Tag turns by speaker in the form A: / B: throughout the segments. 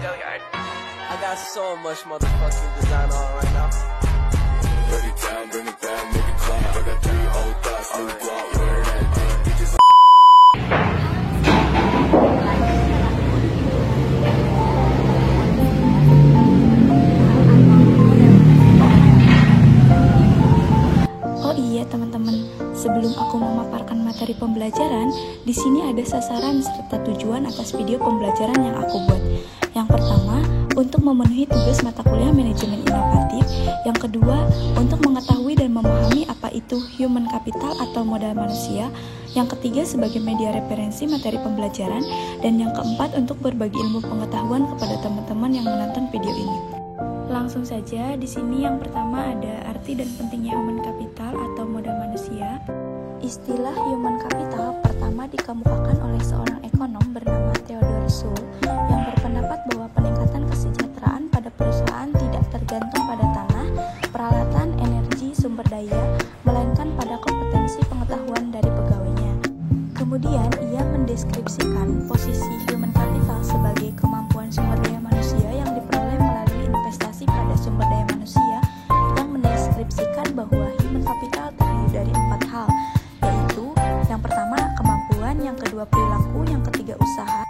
A: I got so much motherfucking design on right now.
B: Break it down, bring it back, make it clap. I got 3 old thoughts, new block, where that thing, bitches.
C: Oh iya teman-teman, sebelum aku memaparkan materi pembelajaran, di sini ada sasaran serta tujuan atas video pembelajaran yang aku buat. Yang pertama, untuk memenuhi tugas mata kuliah manajemen inovatif. Yang kedua, untuk mengetahui dan memahami apa itu human capital atau modal manusia. Yang ketiga, sebagai media referensi materi pembelajaran. Dan yang keempat, untuk berbagi ilmu pengetahuan kepada teman-teman yang menonton video ini. Langsung saja, di sini yang pertama ada arti dan pentingnya human capital atau modal manusia. Istilah human capital pertama dikemukakan oleh seorang ekonom bernama Theodore Sowell yang berpendapat bahwa peningkatan kesejahteraan pada perusahaan tidak tergantung pada tanah, peralatan, energi, sumber daya, melainkan pada kompetensi pengetahuan dari pegawainya. Kemudian, ia mendeskripsikan posisi human capital sebagai kemampuan sumber daya manusia yang diperoleh melalui investasi pada sumber daya manusia, yang mendeskripsikan bahwa human capital terdiri dari 4 hal, yaitu yang pertama kemampuan, yang kedua perilaku, yang ketiga usaha,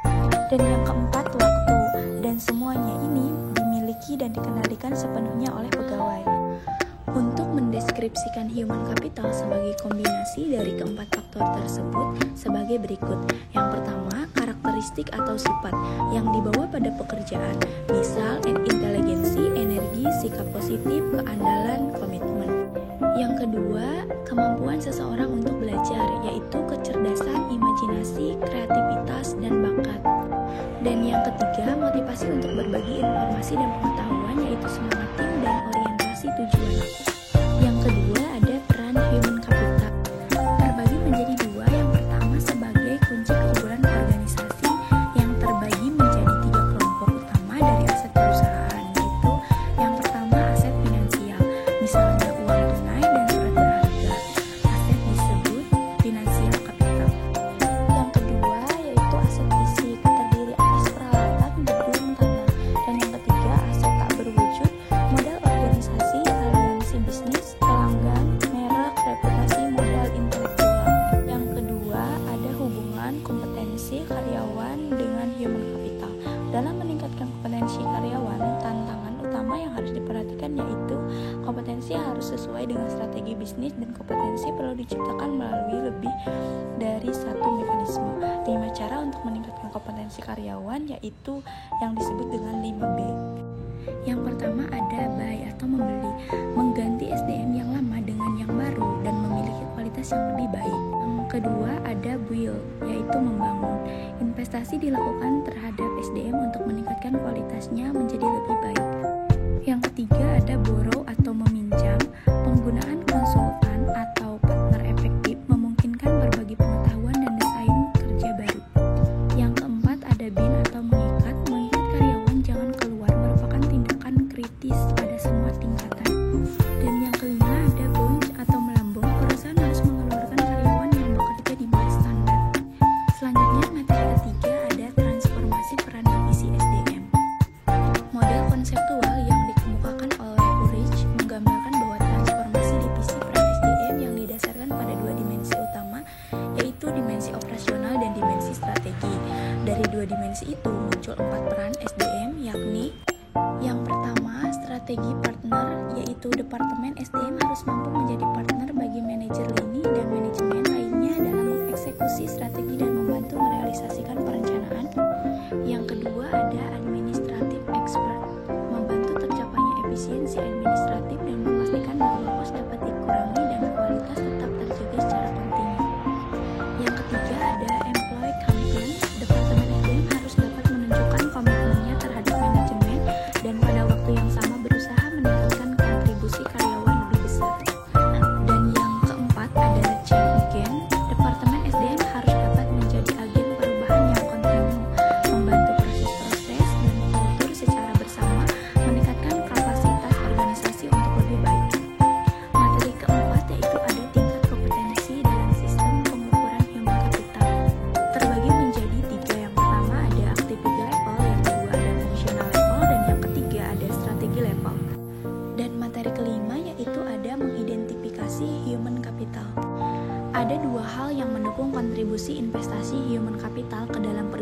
C: dan yang keempat waktu. Dan semuanya ini dimiliki dan dikendalikan sepenuhnya oleh pegawai. Untuk mendeskripsikan human capital sebagai kombinasi dari keempat faktor tersebut sebagai berikut. Yang pertama, karakteristik atau sifat yang dibawa pada pekerjaan, misal inteligensi, energi, sikap positif, keandalan, komitmen. Yang kedua, kemampuan seseorang untuk belajar, yaitu kecerdasan, imajinasi, kreativitas, dan bakat. Dan yang ketiga, motivasi untuk berbagi informasi dan pengetahuan, yaitu semangat tim dan orientasi tujuan. Yang kedua, ada peran human capital. Terbagi menjadi 2, yang pertama sebagai kunci keunggulan organisasi yang terbagi menjadi 3 kelompok utama dari aset perusahaan, yaitu yang pertama aset finansial, misalnya uang tunai dan surat berharga. Aset disebut financial capital. Yang kedua yaitu aset fisik, terdiri atas peralatan, gedung, tanah. Dan yang ketiga aset tak berwujud, modal organisasi, aliansi bisnis, pelanggan, merek, reputasi, modal intelektual. Yang kedua ada hubungan kompetensi karyawan dengan human capital. Dalam meningkatkan kompetensi karyawan, tantangan utama yang harus diperhatikan yaitu kompetensi harus sesuai dengan strategi bisnis, dan kompetensi perlu diciptakan melalui lebih dari satu mekanisme. 5 cara untuk meningkatkan kompetensi karyawan yaitu yang disebut dengan 5B. Yang pertama ada buy atau membeli, mengganti SDM yang lama dengan yang baru dan memiliki kualitas yang lebih baik. Yang kedua ada build, yaitu membangun. Investasi dilakukan terhadap SDM untuk meningkatkan kualitasnya menjadi lebih baik. Yang ketiga ada borrow atau meminjam, penggunaan konsultan atau partner efektif memungkinkan berbagi pengetahuan dan desain kerja baru. Yang keempat ada bin atau mengikat karyawan jangan keluar, merupakan tindakan kritis pada semua tingkatan. Dan yang kelima ada bunch atau melambung, perusahaan harus mengeluarkan karyawan yang bekerja di bawah standar. Selanjutnya materi ketiga ada transformasi peran divisi SDM. Model konseptual yang dikemukakan oleh Ulrich menggambarkan bahwa transformasi divisi peran SDM yang didasarkan pada 2 dimensi utama, yaitu dimensi operasional dan dimensi strategi. Dari 2 dimensi itu muncul 4 peran SDM, yakni yang pertama strategi partner, yaitu departemen SDM harus mampu menjadi partner bagi manajer lini dan manajemen lainnya dalam mengeksekusi strategi dan membantu merealisasikan perencanaan. Yang kedua ada administrative expert, membantu tercapainya efisiensi administratif dan memastikan bahwa kos dapat dikurangi dan kualitas tetap terjaga secara kontinu. Yang ketiga ada employee commitment, departemen SDM harus dapat menunjukkan komitmennya terhadap manajemen dan pada waktu yang sama berusaha meningkatkan kontribusi karyawan lebih besar. Dan yang keempat ada change agent, departemen SDM harus dapat menjadi agen perubahan yang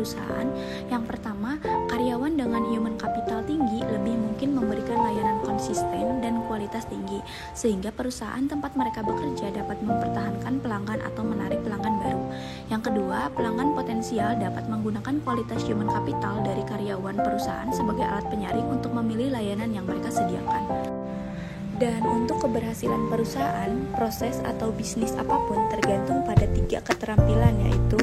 C: perusahaan. Yang pertama, karyawan dengan human capital tinggi lebih mungkin memberikan layanan konsisten dan kualitas tinggi, sehingga perusahaan tempat mereka bekerja dapat mempertahankan pelanggan atau menarik pelanggan baru. Yang kedua, pelanggan potensial dapat menggunakan kualitas human capital dari karyawan perusahaan sebagai alat penyaring untuk memilih layanan yang mereka sediakan. Dan untuk keberhasilan perusahaan, proses atau bisnis apapun tergantung pada 3 keterampilan, yaitu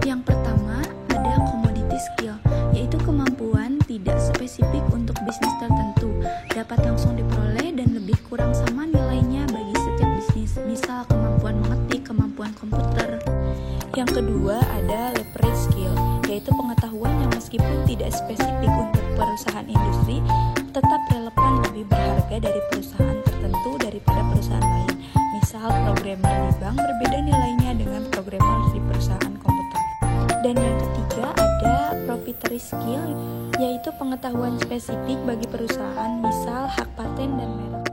C: yang pertama ada commodity skill, yaitu kemampuan tidak spesifik untuk bisnis tertentu, dapat langsung diperoleh dan lebih kurang sama nilainya bagi setiap bisnis, misal kemampuan mengetik, kemampuan komputer. Yang kedua ada leverage skill, yaitu pengetahuan yang meskipun tidak spesifik untuk perusahaan industri, tetap relevan, lebih berharga dari perusahaan tertentu daripada perusahaan lain. Misal programmer di bank berbeda nilainya dengan programmer di perusahaan komputer. Dan yang ketiga ada proprietary skill, yaitu pengetahuan spesifik bagi perusahaan, misal hak paten dan merek.